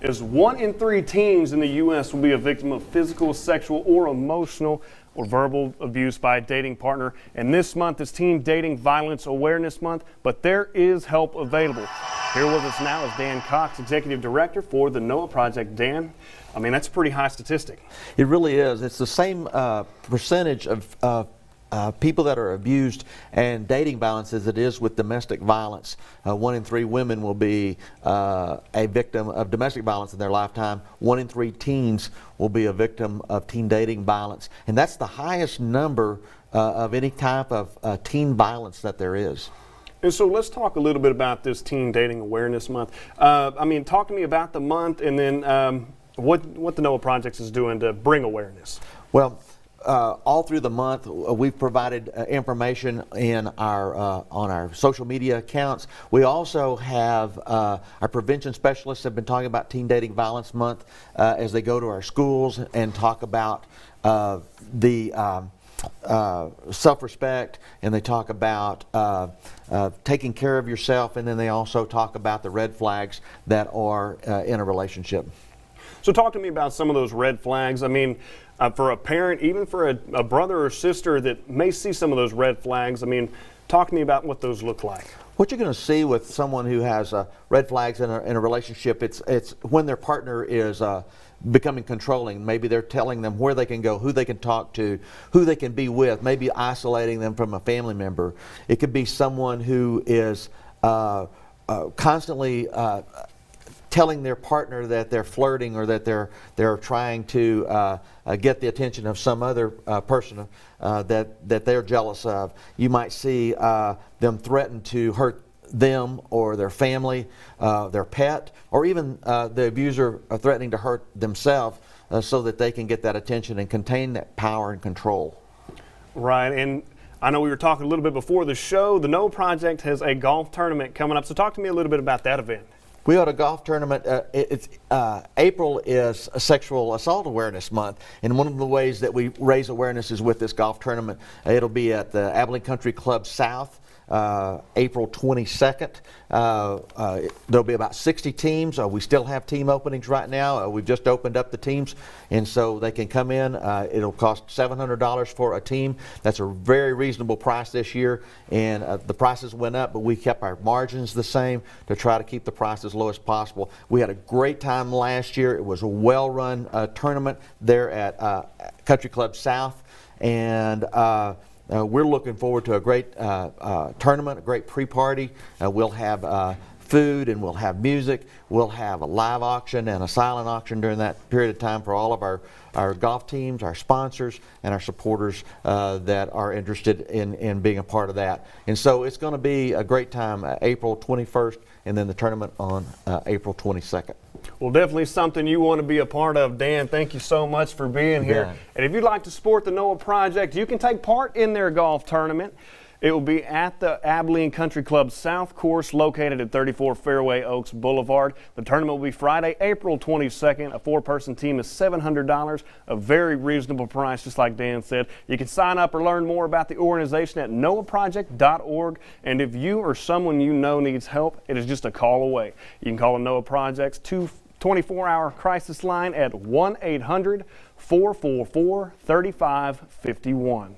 is 1 in 3 teens in the U.S. will be a victim of physical, sexual, or emotional or verbal abuse by a dating partner. And this month is Teen Dating Violence Awareness Month, but there is help available. Here with us now is Dan Cox, Executive Director for the Noaa Project. Dan, I mean, that's a pretty high statistic. It really is. It's the same percentage of people that are abused and dating violence as it is with domestic violence. 1 in 3 women will be a victim of domestic violence in their lifetime. 1 in 3 teens will be a victim of teen dating violence. And that's the highest number of any type of teen violence that there is. And so let's talk a little bit about this Teen Dating Awareness Month. I mean, talk to me about the month and then what the Noaa Project is doing to bring awareness. Well, all through the month, we've provided information in our on our social media accounts. We also have our prevention specialists have been talking about Teen Dating Violence Month as they go to our schools and talk about the self-respect, and they talk about taking care of yourself, and then they also talk about the red flags that are in a relationship. So talk to me about some of those red flags. I mean, for a parent, even for a brother or sister that may see some of those red flags, I mean, talk to me about what those look like. What you're going to see with someone who has red flags in a relationship, it's when their partner is becoming controlling. Maybe they're telling them where they can go, who they can talk to, who they can be with, maybe isolating them from a family member. It could be someone who is constantly telling their partner that they're flirting or that they're trying to get the attention of some other person that they're jealous of. You might see them threaten to hurt them or their family, their pet, or even the abuser threatening to hurt themselves so that they can get that attention and contain that power and control. Right, and I know we were talking a little bit before the show. The Noaa Project has a golf tournament coming up, so talk to me a little bit about that event. We had a golf tournament. April is a Sexual Assault Awareness Month, and one of the ways that we raise awareness is with this golf tournament. It'll be at the Abilene Country Club South, April 22nd. There'll be about 60 teams. We still have team openings right now. We've just opened up the teams, and so they can come in. It'll cost $700 for a team. That's a very reasonable price this year, and the prices went up, but we kept our margins the same to try to keep the price as low as possible. We had a great time last year. It was a well-run tournament there at Country Club South, and we're looking forward to a great tournament, a great pre-party. We'll have food and we'll have music. We'll have a live auction and a silent auction during that period of time for all of our golf teams, our sponsors, and our supporters that are interested in being a part of that. And so it's going to be a great time, April 21st, and then the tournament on April 22nd. Well, definitely something you want to be a part of. Dan, thank you so much for being here. Yeah. And if you'd like to support the Noaa Project, you can take part in their golf tournament. It will be at the Abilene Country Club South course located at 34 Fairway Oaks Boulevard. The tournament will be Friday, April 22nd. A 4-person team is $700, a very reasonable price, just like Dan said. You can sign up or learn more about the organization at noaaproject.org. And if you or someone you know needs help, it is just a call away. You can call the Noaa Project's 24-hour crisis line at 1-800-444-3551.